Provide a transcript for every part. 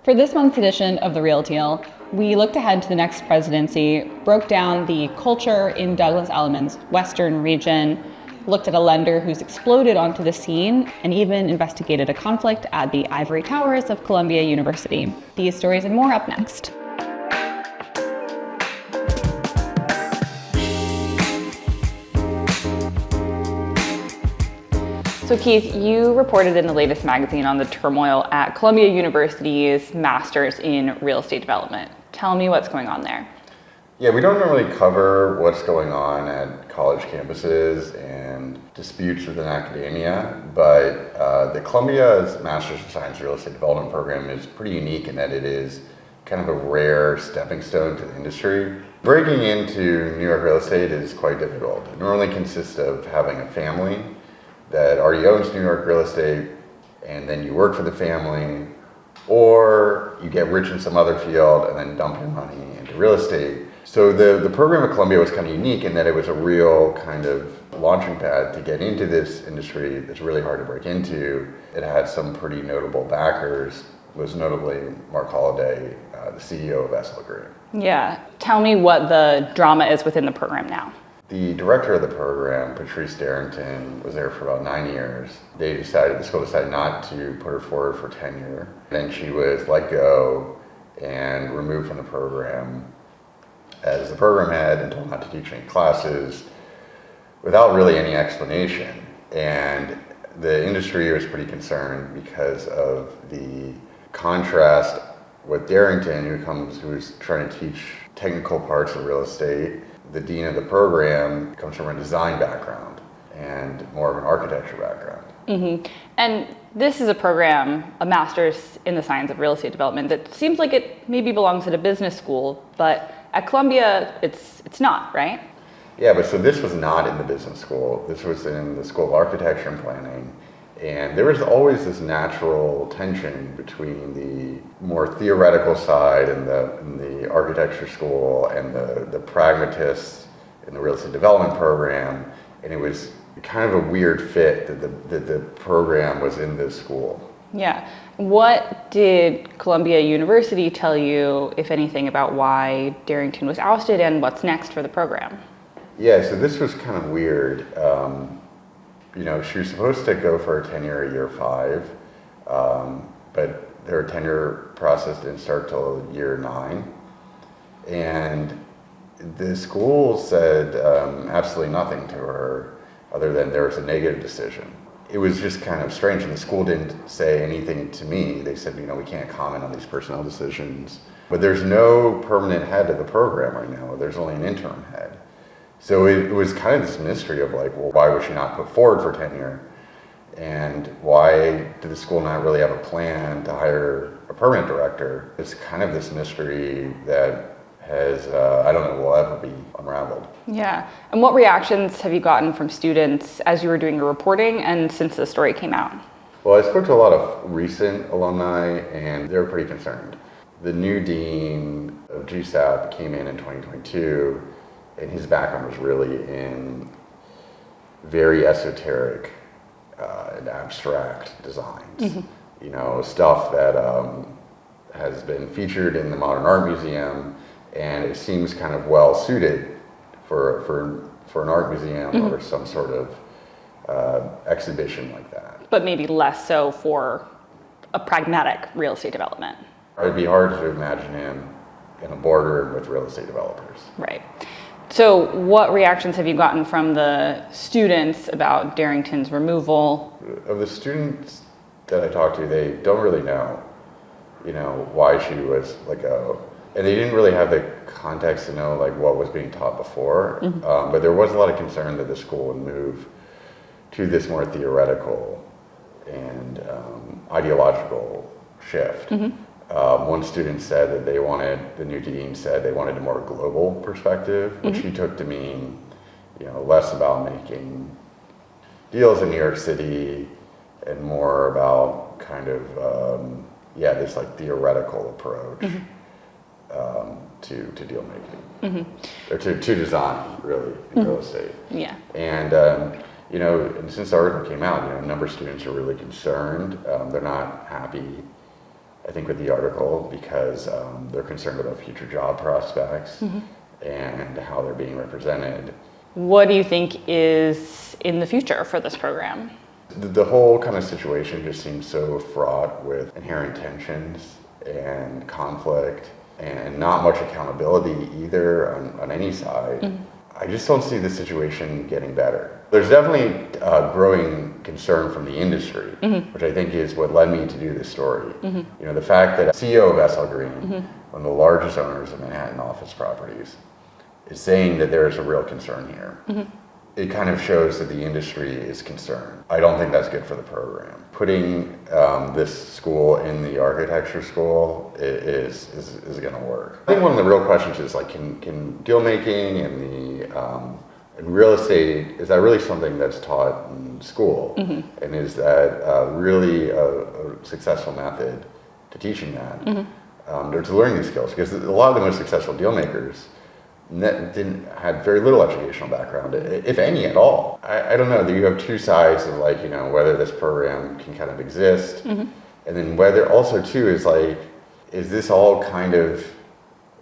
For this month's edition of The Real Deal, we looked ahead to the next presidency, broke down the culture in Douglas Elliman's Western region, looked at a lender who's exploded onto the scene, and even investigated a conflict at the ivory towers of Columbia University. These stories and more up next. So Keith, you reported in the latest magazine on the turmoil at Columbia University's Master's in Real Estate Development. Tell me what's going on there. Yeah, we don't normally cover what's going on at college campuses and disputes within academia, but the Columbia's Master's in Science Real Estate Development program is pretty unique in that it is kind of a rare stepping stone to the industry. Breaking into New York real estate is quite difficult. It normally consists of having a family that already owns New York real estate, and then you work for the family, or you get rich in some other field and then dump your money into real estate. So the program at Columbia was kind of unique in that it was a real kind of launching pad to get into this industry that's really hard to break into. It had some pretty notable backers, most notably Mark Holliday, the CEO of SL Green. Yeah, tell me what the drama is within the program now. The director of the program, Patrice Darrington, was there for about 9 years. The school decided not to put her forward for tenure. Then she was let go and removed from the program as the program head and told not to teach any classes without really any explanation. And the industry was pretty concerned because of the contrast with Darrington, who's trying to teach technical parts of real estate. The dean of the program comes from a design background and more of an architecture background. Mm-hmm. And this is a program, a master's in the science of real estate development, that seems like it maybe belongs at a business school, but at Columbia, it's not, right? Yeah, but so this was not in the business school. This was in the School of Architecture and Planning. And there was always this natural tension between the more theoretical side in the architecture school and the pragmatists in the real estate development program. And it was kind of a weird fit that the program was in this school. Yeah. What did Columbia University tell you, if anything, about why Darrington was ousted and what's next for the program? Yeah, so this was kind of weird. She was supposed to go for a tenure at year 5, but their tenure process didn't start till year 9. And the school said absolutely nothing to her other than there was a negative decision. It was just kind of strange, and the school didn't say anything to me. They said, we can't comment on these personnel decisions. But there's no permanent head of the program right now. There's only an interim head. So it was kind of this mystery of why was she not put forward for tenure? And why did the school not really have a plan to hire a permanent director? It's kind of this mystery that has, will ever be unraveled. Yeah. And what reactions have you gotten from students as you were doing your reporting and since the story came out? Well, I spoke to a lot of recent alumni, and they were pretty concerned. The new dean of GSAP came in 2022, and his background was really in very esoteric and abstract designs. Mm-hmm. Stuff that has been featured in the Modern Art Museum, and it seems kind of well suited for an art museum mm-hmm. or some sort of exhibition like that. But maybe less so for a pragmatic real estate development. It'd be hard to imagine him in a boardroom with real estate developers. Right. So what reactions have you gotten from the students about Darrington's removal? Of the students that I talked to, they don't really know, why she was let go. And they didn't really have the context to know what was being taught before. Mm-hmm. But there was a lot of concern that the school would move to this more theoretical and ideological shift. Mm-hmm. One student said that the new dean said they wanted a more global perspective, which mm-hmm. he took to mean, less about making deals in New York City and more about kind of, this theoretical approach mm-hmm. To deal making, mm-hmm. or to design, really, in real estate. Yeah. And, and since the article came out, a number of students are really concerned. They're not happy I think, with the article because they're concerned about future job prospects and how they're being represented. What do you think is in the future for this program? The whole kind of situation just seems so fraught with inherent tensions and conflict and not much accountability either on any side. I just don't see the situation getting better. There's definitely growing concern from the industry, which I think is what led me to do this story. You know, the fact that CEO of SL Green, one of the largest owners of Manhattan office properties, is saying that there is a real concern here. It kind of shows that the industry is concerned. I don't think that's good for the program. Putting this school in the architecture school is going to work. I think one of the real questions is like, can deal making and real estate, is that really something that's taught in school? And is that really a successful method to teaching that, or to learning these skills? Because a lot of the most successful deal makers had very little educational background, if any at all. I don't know, you have two sides of like, you know, whether this program can kind of exist, and then whether also too is like, is this all kind of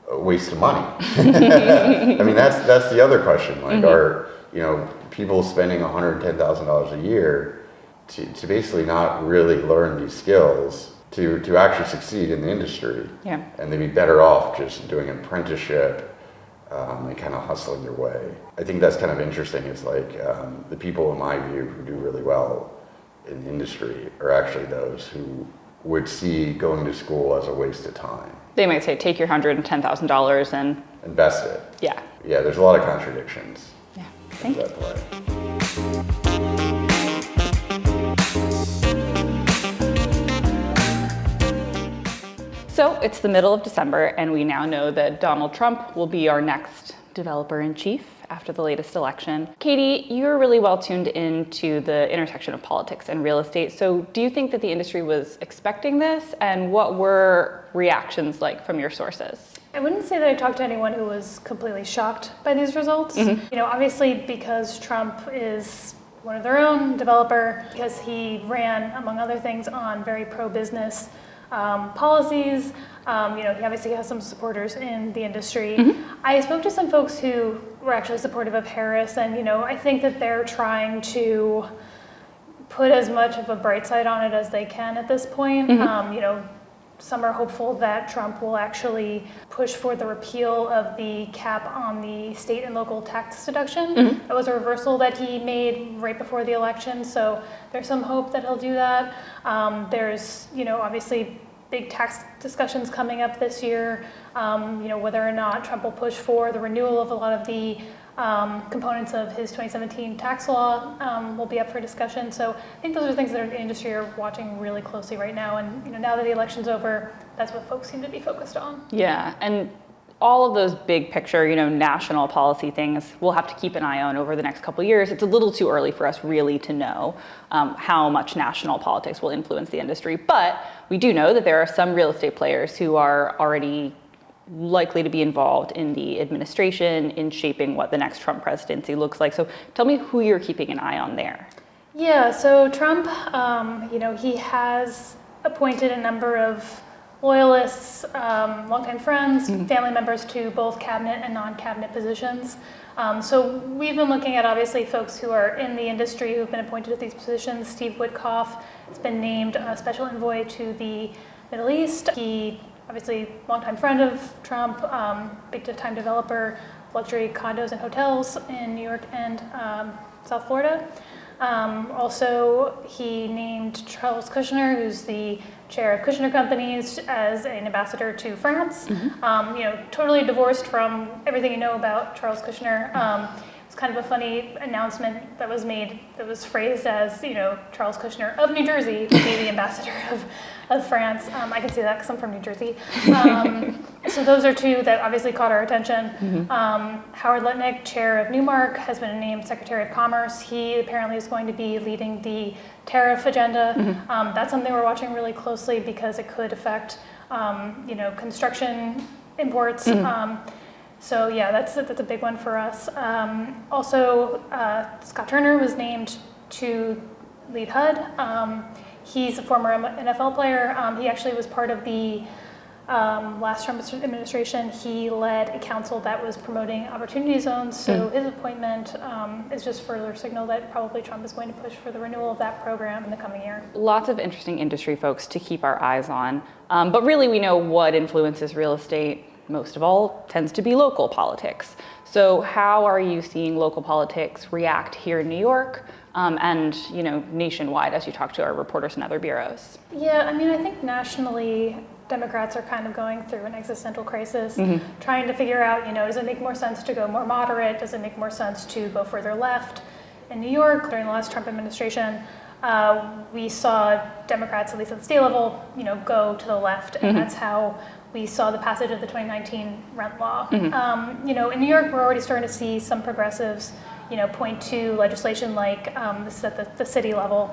a waste of money? I mean, that's the other question. Like, are, you know, people spending $110,000 a year to basically not really learn these skills to actually succeed in the industry? And they'd be better off just doing an apprenticeship and kind of hustling their way. I think that's kind of interesting. Is like the people, in my view, who do really well in the industry are actually those who would see going to school as a waste of time. They might say, take your $110,000 and invest it. Yeah, there's a lot of contradictions. Thank you. That play. So it's the middle of December, and we now know that Donald Trump will be our next developer-in-chief after the latest election. Katie, you're really well tuned into the intersection of politics and real estate. So do you think that the industry was expecting this, and what were reactions like from your sources? I wouldn't say that I talked to anyone who was completely shocked by these results. You know, obviously because Trump is one of their own developer, because he ran, among other things, on very pro-business policies. You know, he obviously has some supporters in the industry. I spoke to some folks who were actually supportive of Harris, and, you know, I think that they're trying to put as much of a bright side on it as they can at this point. You know, some are hopeful that Trump will actually push for the repeal of the cap on the state and local tax deduction. That was a reversal that he made right before the election, so there's some hope that he'll do that. There's, you know, obviously big tax discussions coming up this year. You know, whether or not Trump will push for the renewal of a lot of the components of his 2017 tax law will be up for discussion. So I think those are things that the industry are watching really closely right now. And, you know, now that the election's over, that's what folks seem to be focused on. Yeah, and all of those big picture, you know, national policy things we'll have to keep an eye on over the next couple of years. It's a little too early for us really to know how much national politics will influence the industry. But we do know that there are some real estate players who are already likely to be involved in the administration in shaping what the next Trump presidency looks like. So tell me who you're keeping an eye on there. Yeah, so Trump, you know, he has appointed a number of loyalists, longtime friends, family members to both cabinet and non-cabinet positions. So we've been looking at obviously folks who are in the industry who've been appointed to these positions. Steve Witkoff has been named a special envoy to the Middle East. He obviously longtime friend of Trump, big-time developer, luxury condos and hotels in New York and South Florida. Also, he named Charles Kushner, who's the chair of Kushner Companies, as an ambassador to France. You know, totally divorced from everything you know about Charles Kushner. It's kind of a funny announcement that was made that was phrased as, you know, Charles Kushner of New Jersey would be the ambassador of France. I can see that because I'm from New Jersey. So those are two that obviously caught our attention. Howard Lutnick, chair of Newmark, has been named Secretary of Commerce. He apparently is going to be leading the tariff agenda. That's something we're watching really closely because it could affect, you know, construction imports. So yeah, that's a big one for us. Also, Scott Turner was named to lead HUD. He's a former NFL player. He actually was part of the last Trump administration. He led a council that was promoting opportunity zones. So his appointment is just further signal that probably Trump is going to push for the renewal of that program in the coming year. Lots of interesting industry folks to keep our eyes on. But really, we know what influences real estate most of all tends to be local politics. So how are you seeing local politics react here in New York and nationwide as you talk to our reporters and other bureaus? Yeah, I mean, I think nationally, Democrats are kind of going through an existential crisis, trying to figure out, does it make more sense to go more moderate? Does it make more sense to go further left? In New York, during the last Trump administration, we saw Democrats, at least at the state level, go to the left, and that's how we saw the passage of the 2019 rent law. In New York, we're already starting to see some progressives, point to legislation like this is at the city level,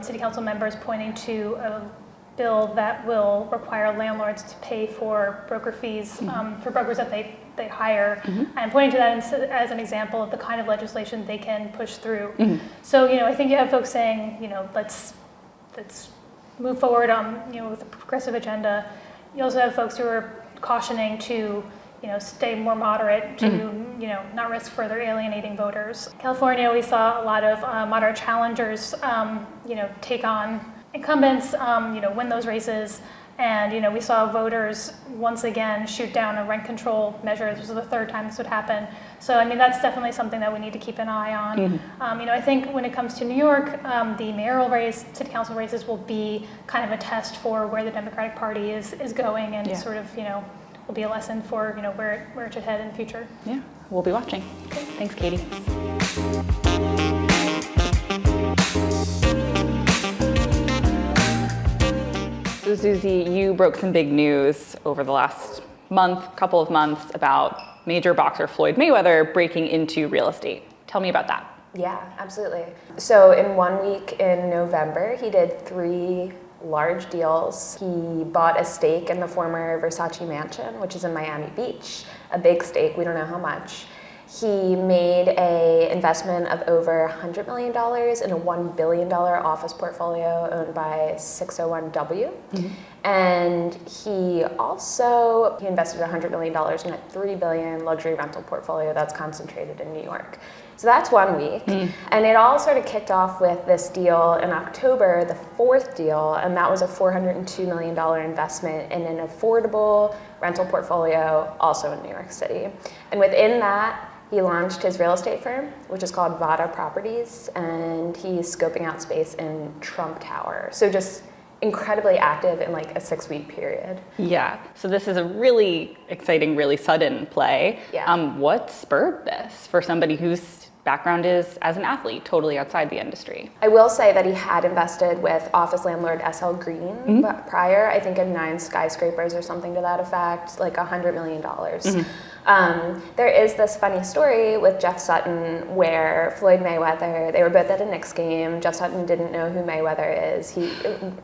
city council members pointing to a bill that will require landlords to pay for broker fees for brokers that they hire, and pointing to that as an example of the kind of legislation they can push through. So, I think you have folks saying, let's move forward with a progressive agenda. You also have folks who are cautioning to, stay more moderate, to, not risk further alienating voters. California, we saw a lot of moderate challengers, take on incumbents, win those races. And, we saw voters once again shoot down a rent control measure. This was the third time this would happen. So, I mean, that's definitely something that we need to keep an eye on. I think when it comes to New York, the mayoral race, city council races will be kind of a test for where the Democratic Party is going, and sort of, will be a lesson for, where it should head in the future. Yeah, we'll be watching. Okay. Thanks, Katie. So Susie, you broke some big news over the last couple of months about major boxer Floyd Mayweather breaking into real estate. Tell me about that. Yeah, absolutely. So in 1 week in November, he did 3 large deals. He bought a stake in the former Versace mansion, which is in Miami Beach, a big stake, we don't know how much. He made an investment of over $100 million in a $1 billion office portfolio owned by 601W. And he invested $100 million in a $3 billion luxury rental portfolio that's concentrated in New York. So that's 1 week. And it all sort of kicked off with this deal in October, the 4th deal, and that was a $402 million investment in an affordable rental portfolio also in New York City. And within that, he launched his real estate firm, which is called Vada Properties, and he's scoping out space in Trump Tower. So just incredibly active in like a 6-week period. Yeah, so this is a really exciting, really sudden play. Yeah. What spurred this for somebody whose background is as an athlete, totally outside the industry? I will say that he had invested with office landlord SL Green prior, I think in 9 skyscrapers or something to that effect, like $100 million. There is this funny story with Jeff Sutton where Floyd Mayweather, they were both at a Knicks game. Jeff Sutton didn't know who Mayweather is.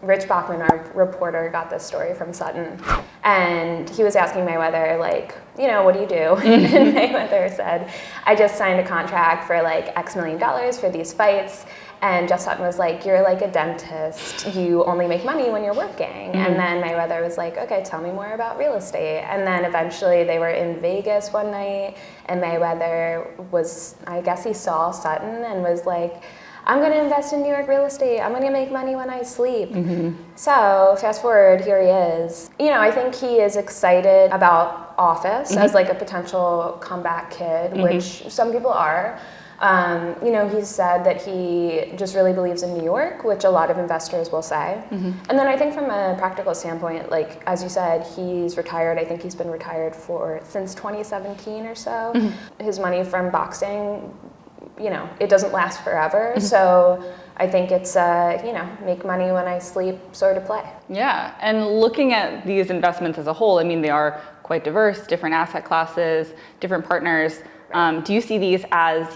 Rich Bachman, our reporter, got this story from Sutton. And he was asking Mayweather, like, what do you do? And Mayweather said, I just signed a contract for like X million dollars for these fights. And Jeff Sutton was like, you're like a dentist. You only make money when you're working. And then Mayweather was like, okay, tell me more about real estate. And then eventually they were in Vegas one night, and Mayweather was, I guess he saw Sutton and was like, I'm going to invest in New York real estate. I'm going to make money when I sleep. So fast forward, here he is. I think he is excited about office as like a potential comeback kid, which some people are. He's said that he just really believes in New York, which a lot of investors will say. And then I think from a practical standpoint, like, as you said, he's retired. I think he's been retired since 2017 or so. His money from boxing, it doesn't last forever. So I think it's, make money when I sleep sort of play. Yeah, and looking at these investments as a whole, I mean, they are quite diverse, different asset classes, different partners. Do you see these as,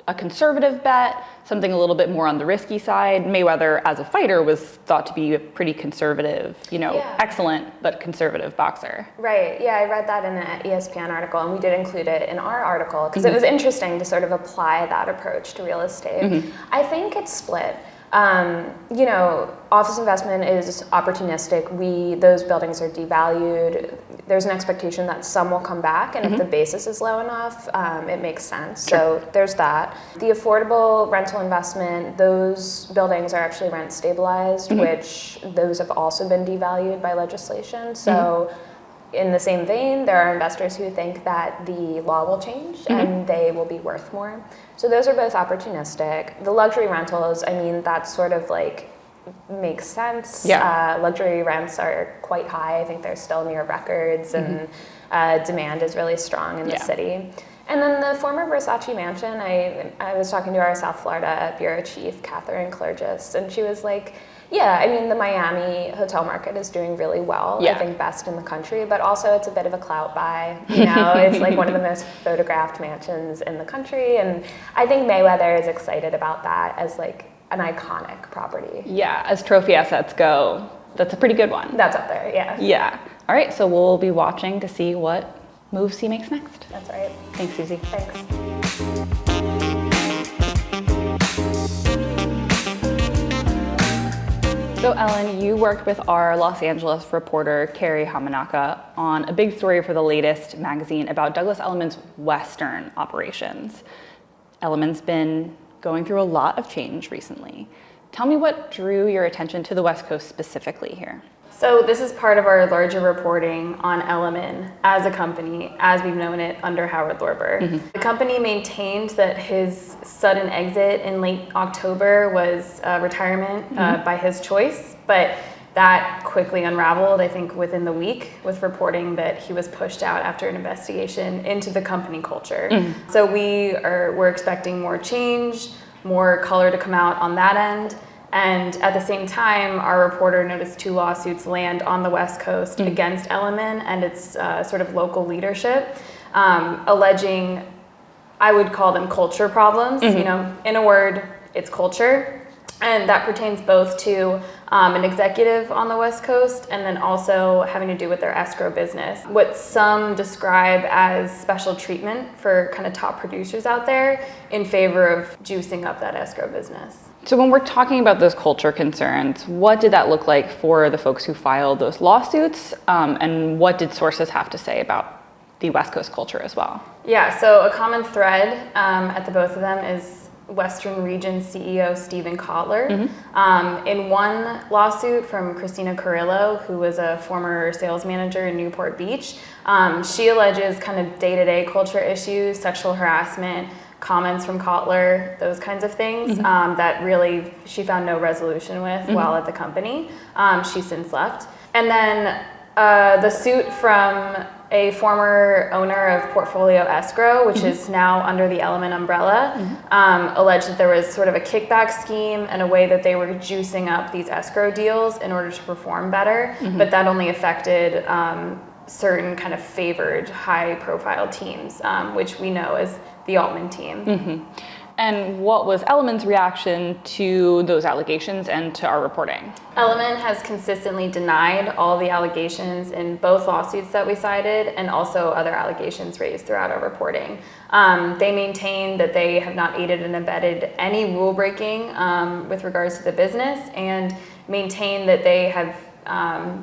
a conservative bet, something a little bit more on the risky side? Mayweather, as a fighter, was thought to be a pretty conservative, excellent but conservative boxer. Right, yeah, I read that in an ESPN article, and we did include it in our article, because it was interesting to sort of apply that approach to real estate. I think it's split. You know, office investment is opportunistic. Those buildings are devalued. There's an expectation that some will come back, and if the basis is low enough, it makes sense. So there's that. The affordable rental investment, those buildings are actually rent stabilized, which those have also been devalued by legislation. So in the same vein, there are investors who think that the law will change and they will be worth more. So those are both opportunistic. The luxury rentals, I mean, that's sort of like makes sense. Luxury rents are quite high. I think they're still near records, and demand is really strong in the city. And then the former Versace mansion, I was talking to our South Florida bureau chief, Catherine Clergis, and she was like, yeah, I mean, the Miami hotel market is doing really well. I think best in the country, but also it's a bit of a clout buy. You know, it's like one of the most photographed mansions in the country. And I think Mayweather is excited about that as like an iconic property. Yeah, as trophy assets go, that's a pretty good one. That's up there, yeah. Yeah. All right, so we'll be watching to see what moves he makes next. That's right. Thanks, Susie. Thanks. So Ellen, you worked with our Los Angeles reporter, Carrie Hamanaka, on a big story for the latest magazine about Douglas Elliman's Western operations. Elliman's been going through a lot of change recently. Tell me what drew your attention to the West Coast specifically here. So this is part of our larger reporting on Elliman as a company, as we've known it under Howard Lorber. The company maintained that his sudden exit in late October was retirement by his choice, but that quickly unraveled, I think, within the week with reporting that he was pushed out after an investigation into the company culture. So we're expecting more change, more color to come out on that end. And at the same time, our reporter noticed 2 lawsuits land on the West Coast against Elliman and its sort of local leadership, alleging, I would call them culture problems. You know, in a word, it's culture. And that pertains both to an executive on the West Coast and then also having to do with their escrow business. What some describe as special treatment for kind of top producers out there in favor of juicing up that escrow business. So when we're talking about those culture concerns, what did that look like for the folks who filed those lawsuits? And what did sources have to say about the West Coast culture as well? Yeah, so a common thread at the both of them is Western Region CEO Stephen Kotler. In one lawsuit from Christina Carrillo, who was a former sales manager in Newport Beach, she alleges kind of day-to-day culture issues, sexual harassment, comments from Kotler, those kinds of things that really she found no resolution with while at the company. She's since left. And then the suit from a former owner of Portfolio Escrow, which is now under the Elliman umbrella, alleged that there was sort of a kickback scheme and a way that they were juicing up these escrow deals in order to perform better, but that only affected certain kind of favored high-profile teams, which we know as the Altman team. And what was Elliman's reaction to those allegations and to our reporting? Elliman has consistently denied all the allegations in both lawsuits that we cited and also other allegations raised throughout our reporting. They maintain that they have not aided and abetted any rule breaking with regards to the business and maintain that they have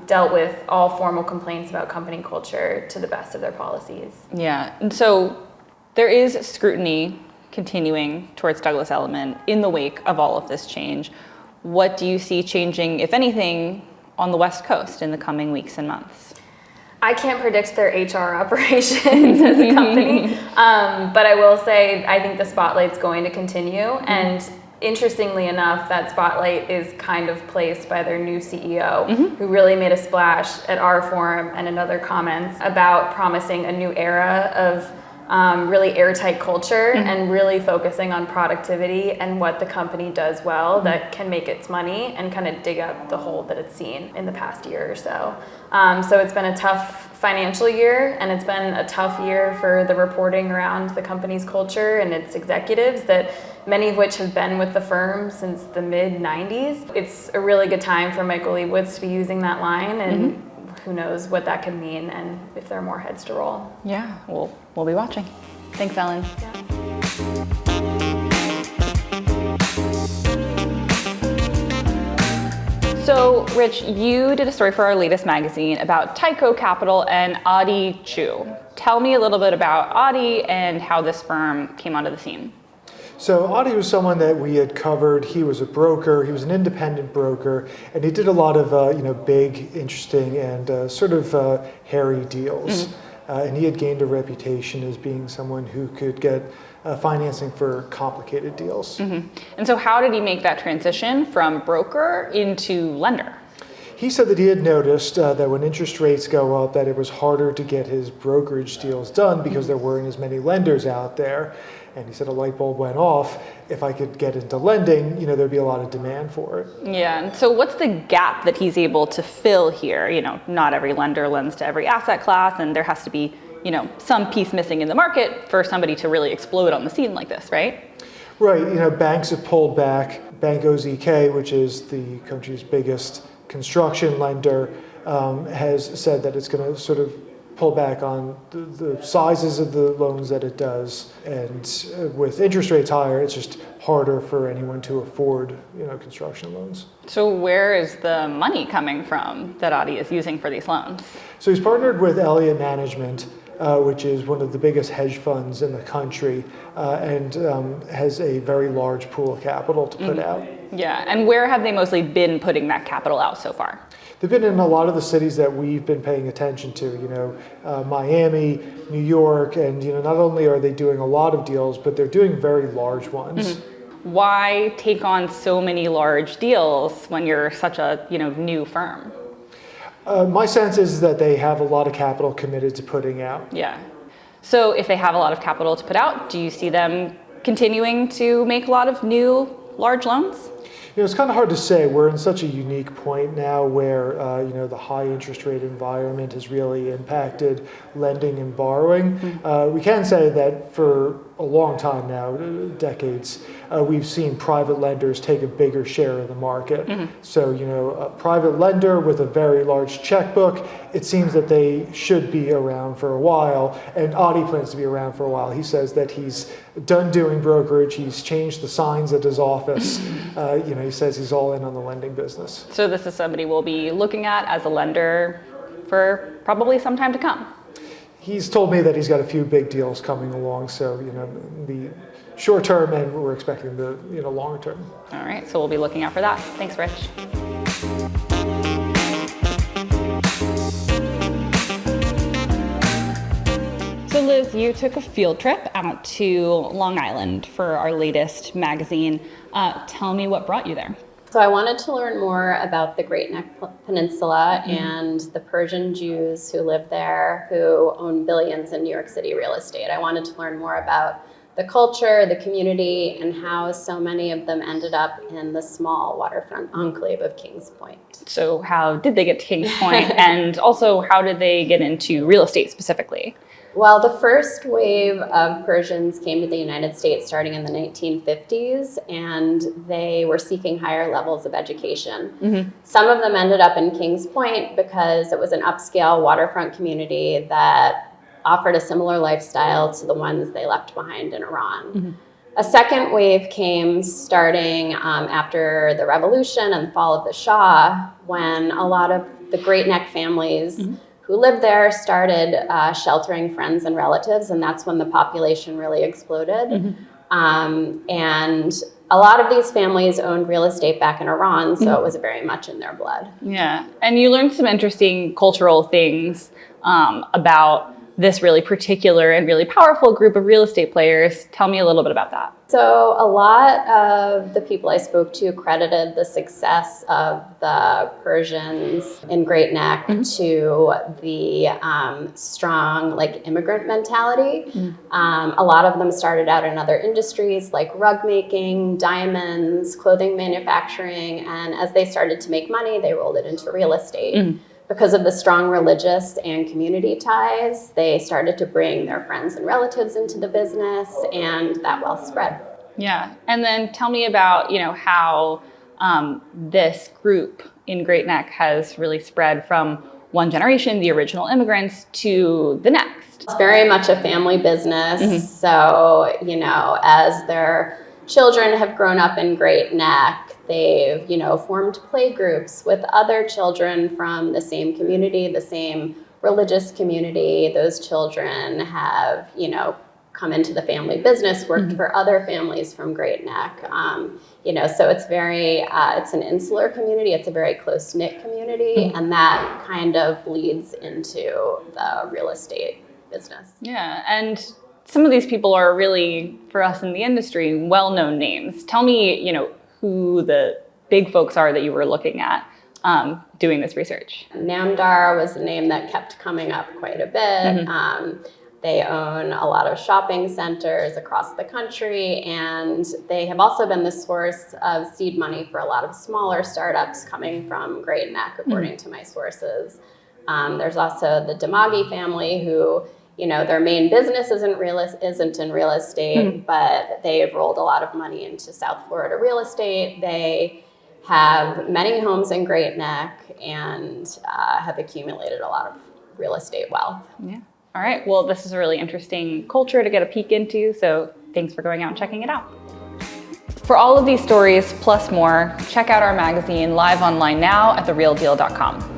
dealt with all formal complaints about company culture to the best of their policies. Yeah, and so there is scrutiny continuing towards Douglas Elliman in the wake of all of this change. What do you see changing, if anything, on the West Coast in the coming weeks and months? I can't predict their HR operations as a company, but I will say I think the spotlight's going to continue. And interestingly enough, that spotlight is kind of placed by their new CEO, who really made a splash at our forum and in other comments about promising a new era of really airtight culture and really focusing on productivity and what the company does well that can make its money and kind of dig up the hole that it's seen in the past year or so. So it's been a tough financial year, and it's been a tough year for the reporting around the company's culture and its executives, that many of which have been with the firm since the mid-90s. It's a really good time for Michael Leibowitz to be using that line, and who knows what that could mean and if there are more heads to roll. Yeah, we'll be watching. Thanks, Ellen. Yeah. So, Rich, you did a story for our latest magazine about Tao Capital and Adi Chugh. Tell me a little bit about Adi and how this firm came onto the scene. So Adi was someone that we had covered. He was a broker. He was an independent broker, and he did a lot of big, interesting, and sort of hairy deals. And he had gained a reputation as being someone who could get financing for complicated deals. And so, how did he make that transition from broker into lender? He said that he had noticed that when interest rates go up, that it was harder to get his brokerage deals done because there weren't as many lenders out there. And he said a light bulb went off. If I could get into lending, there'd be a lot of demand for it. Yeah, and so what's the gap that he's able to fill here? Not every lender lends to every asset class, and there has to be, some piece missing in the market for somebody to really explode on the scene like this, right? Right, banks have pulled back. Banco ZK, which is the country's biggest construction lender, has said that it's going to sort of pull back on the sizes of the loans that it does. And with interest rates higher, it's just harder for anyone to afford, construction loans. So where is the money coming from that Adi is using for these loans? So he's partnered with Elliman Management, which is one of the biggest hedge funds in the country, and has a very large pool of capital to put out. Yeah, and where have they mostly been putting that capital out so far? They've been in a lot of the cities that we've been paying attention to, Miami, New York, and not only are they doing a lot of deals, but they're doing very large ones. Why take on so many large deals when you're such a new firm? My sense is that they have a lot of capital committed to putting out. Yeah. So if they have a lot of capital to put out, do you see them continuing to make a lot of new large loans? It's kind of hard to say. We're in such a unique point now where the high interest rate environment has really impacted lending and borrowing. We can say that for a long time now, decades, we've seen private lenders take a bigger share of the market. So, a private lender with a very large checkbook, it seems that they should be around for a while, and Adi plans to be around for a while. He says that he's done doing brokerage, he's changed the signs at his office. He says he's all in on the lending business. So this is somebody we'll be looking at as a lender for probably some time to come. He's told me that he's got a few big deals coming along, so the short term, and we're expecting the longer term. All right, so we'll be looking out for that. Thanks, Rich. So Liz, you took a field trip out to Long Island for our latest magazine. Tell me what brought you there. So I wanted to learn more about the Great Neck Peninsula and the Persian Jews who live there, who own billions in New York City real estate. I wanted to learn more about the culture, the community, and how so many of them ended up in the small waterfront enclave of Kings Point. So how did they get to Kings Point? And also, how did they get into real estate specifically? Well, the first wave of Persians came to the United States starting in the 1950s, and they were seeking higher levels of education. Some of them ended up in Kings Point because it was an upscale waterfront community that offered a similar lifestyle to the ones they left behind in Iran. A second wave came starting after the revolution and the fall of the Shah, when a lot of the Great Neck families who lived there started sheltering friends and relatives, and that's when the population really exploded. And a lot of these families owned real estate back in Iran, so it was very much in their blood. Yeah, and you learned some interesting cultural things about this really particular and really powerful group of real estate players. Tell me a little bit about that. So a lot of the people I spoke to credited the success of the Persians in Great Neck to the strong immigrant mentality. A lot of them started out in other industries like rug making, diamonds, clothing manufacturing, and as they started to make money, they rolled it into real estate. Because of the strong religious and community ties, they started to bring their friends and relatives into the business, and that wealth spread. Yeah, and then tell me about how this group in Great Neck has really spread from one generation, the original immigrants, to the next. It's very much a family business. So as their children have grown up in Great Neck, They've, formed play groups with other children from the same community, the same religious community. Those children have, come into the family business, worked for other families from Great Neck. So it's it's an insular community. It's a very close-knit community, and that kind of bleeds into the real estate business. Yeah, and some of these people are really, for us in the industry, well-known names. Tell me, who the big folks are that you were looking at doing this research. Namdar was a name that kept coming up quite a bit. They own a lot of shopping centers across the country, and they have also been the source of seed money for a lot of smaller startups coming from Great Neck, according to my sources. There's also the Damagi family who, their main business isn't in real estate, but they've rolled a lot of money into South Florida real estate. They have many homes in Great Neck and have accumulated a lot of real estate wealth. Yeah. All right. Well, this is a really interesting culture to get a peek into, so thanks for going out and checking it out. For all of these stories plus more, check out our magazine live online now at therealdeal.com.